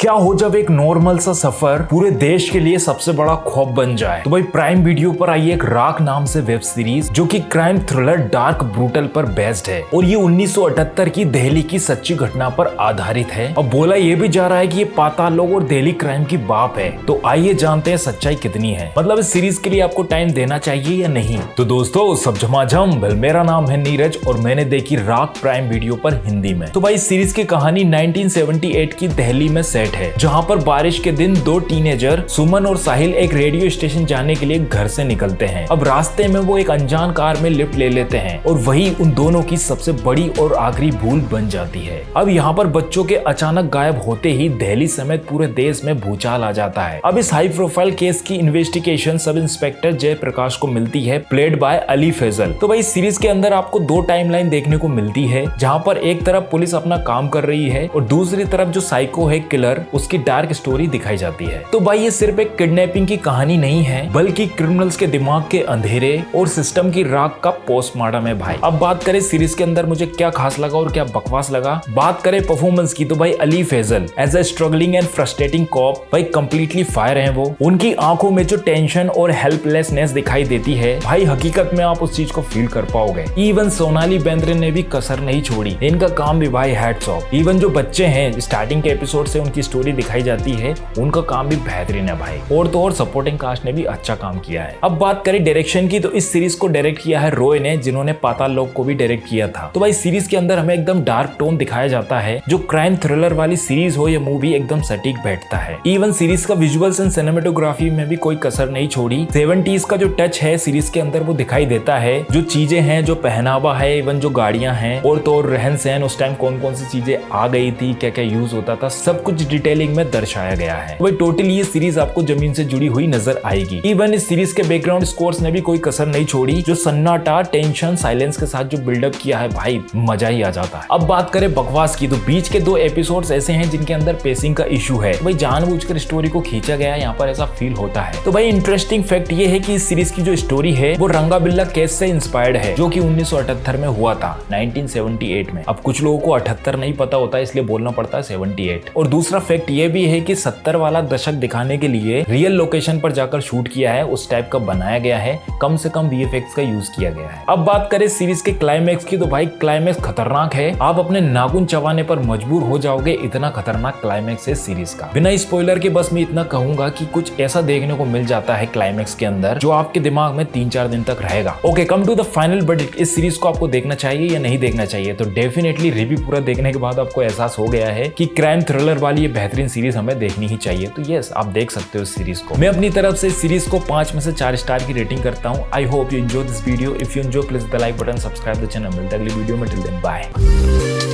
क्या हो जब एक नॉर्मल सा सफर पूरे देश के लिए सबसे बड़ा खौफ बन जाए। तो भाई प्राइम वीडियो पर आई एक राख नाम से वेब सीरीज जो कि क्राइम थ्रिलर डार्क ब्रूटल पर बेस्ड है और ये 1978 की दिल्ली की सच्ची घटना पर आधारित है। और बोला ये भी जा रहा है कि ये पाताल लोक और दिल्ली क्राइम की बाप है। तो आइए जानते हैं सच्चाई कितनी है, मतलब इस सीरीज के लिए आपको टाइम देना चाहिए या नहीं। तो दोस्तों सब झमाझम, मेरा नाम है नीरज और मैंने देखी राख प्राइम वीडियो पर हिंदी में। तो भाई इस सीरीज की कहानी 1978 की दिल्ली में सेट है, जहां पर बारिश के दिन दो टीनेजर सुमन और साहिल एक रेडियो स्टेशन जाने के लिए घर से निकलते हैं। अब रास्ते में वो एक अनजान कार में लिफ्ट ले लेते हैं और वही उन दोनों की सबसे बड़ी और आखिरी भूल बन जाती है। अब यहाँ पर बच्चों के अचानक गायब होते ही दिल्ली समेत पूरे देश में भूचाल आ जाता है। अब इस हाई प्रोफाइल केस की इन्वेस्टिगेशन सब इंस्पेक्टर जयप्रकाश को मिलती है, प्लेड बाय अली फैजल। तो भाई सीरीज के अंदर आपको दो टाइमलाइन देखने को मिलती है, जहाँ पर एक तरफ पुलिस अपना काम कर रही है और दूसरी तरफ जो साइको है किलर, उसकी डार्क स्टोरी दिखाई जाती है। तो भाई ये सिर्फ एक किडनैपिंग की कहानी नहीं है, बल्कि क्रिमिनल्स के दिमाग के अंधेरे और सिस्टम की राख का पोस्टमार्टम है भाई। अब बात करें सीरीज के अंदर मुझे क्या खास लगा और क्या बकवास लगा। बात करें परफॉर्मेंस की, तो भाई Ali Faizal as a struggling and frustrating cop भाई कंप्लीटली फायर है वो। उनकी आंखों में जो टेंशन और हेल्पलेसनेस दिखाई देती है भाई, हकीकत में आप उस चीज को फील कर पाओगे। इवन सोनाली बेंद्रे ने भी कसर नहीं छोड़ी, इनका काम भी भाई हैट्स ऑफ। इवन जो बच्चे हैं स्टार्टिंग के एपिसोड से उनकी स्टोरी दिखाई जाती है, उनका काम भी बेहतरीन है भाई। और तो और सपोर्टिंग कास्ट ने भी अच्छा काम किया है। अब बात करें डायरेक्शन की, तो इस सीरीज को डायरेक्ट किया है रॉय ने, जिन्होंने पाताल लोक को भी डायरेक्ट किया था। तो भाई सीरीज के अंदर हमें एकदम डार्क टोन दिखाया जाता है, जो क्राइम थ्रिलर वाली सीरीज हो या मूवी एकदम सटीक बैठता है। इवन सीरीज का विजुअल्स एंड सिनेमेटोग्राफी में भी कोई कसर नहीं छोड़ी। 70s का जो टच है सीरीज के अंदर वो दिखाई देता है। जो चीजें हैं, जो पहनावा है, इवन जो गाड़ियां हैं और तो और रहन सहन, उस टाइम कौन कौन सी चीजें आ गई थी, क्या क्या यूज होता था, सब कुछ डिटेलिंग में दर्शाया गया है। वही टोटली ये सीरीज आपको जमीन से जुड़ी हुई नजर आएगी। इवन इस सीरीज के बैकग्राउंड स्कोर्स ने भी कोई कसर नहीं छोड़ी। जो सन्नाटा, टेंशन, साइलेंस के साथ जो बिल्डअप किया है भाई, मजा ही आ जाता है। अब बात करें बकवास की, तो बीच के दो एपिसोड्स ऐसे हैं जिनके अंदर पेसिंग का इशू है। भाई जानबूझकर स्टोरी को खींचा गया है, यहाँ पर ऐसा फील होता है। तो भाई इंटरेस्टिंग फैक्ट ये है कि इस सीरीज की जो स्टोरी है वो रंगा बिल्ला केस से इंस्पायर्ड है, जो कि 1978 में हुआ था, 1978 में। अब कुछ लोगों को 78 नहीं पता होता, इसलिए बोलना पड़ता है 78। और दूसरा फैक्ट ये भी है कि 70 वाला दशक दिखाने के लिए रियल लोकेशन पर जाकर शूट किया है, उस टाइप का बनाया गया है, कम से कम VFX का यूज किया गया है। अब बात करें सीरीज के क्लाइमैक्स की, तो भाई क्लाइमैक्स खतरनाक है, आप अपने नाखून चबाने पर मजबूर हो जाओगे, इतना खतरनाक क्लाइमैक्स है सीरीज का। बिना स्पॉइलर के बस मैं इतना कहूंगा कि कुछ ऐसा देखने को मिल जाता है क्लाइमैक्स के अंदर जो आपके दिमाग में 3-4 दिन तक रहेगा। Okay, come to the final verdict, इस सीरीज को आपको देखना चाहिए या नहीं देखना चाहिए। तो डेफिनेटली रिव्यू पूरा देखने के बाद आपको एहसास हो गया है कि क्राइम थ्रिलर वाली ये बेहतरीन सीरीज हमें देखनी ही चाहिए। तो यस, आप देख सकते हो इस सीरीज को। मैं अपनी तरफ से इस सीरीज को 5 में से 4 स्टार की रेटिंग करता हूँ। I hope you enjoy this video. If you enjoy please the like button, subscribe the channel. मिलते हैं अगली वीडियो में। Till then bye.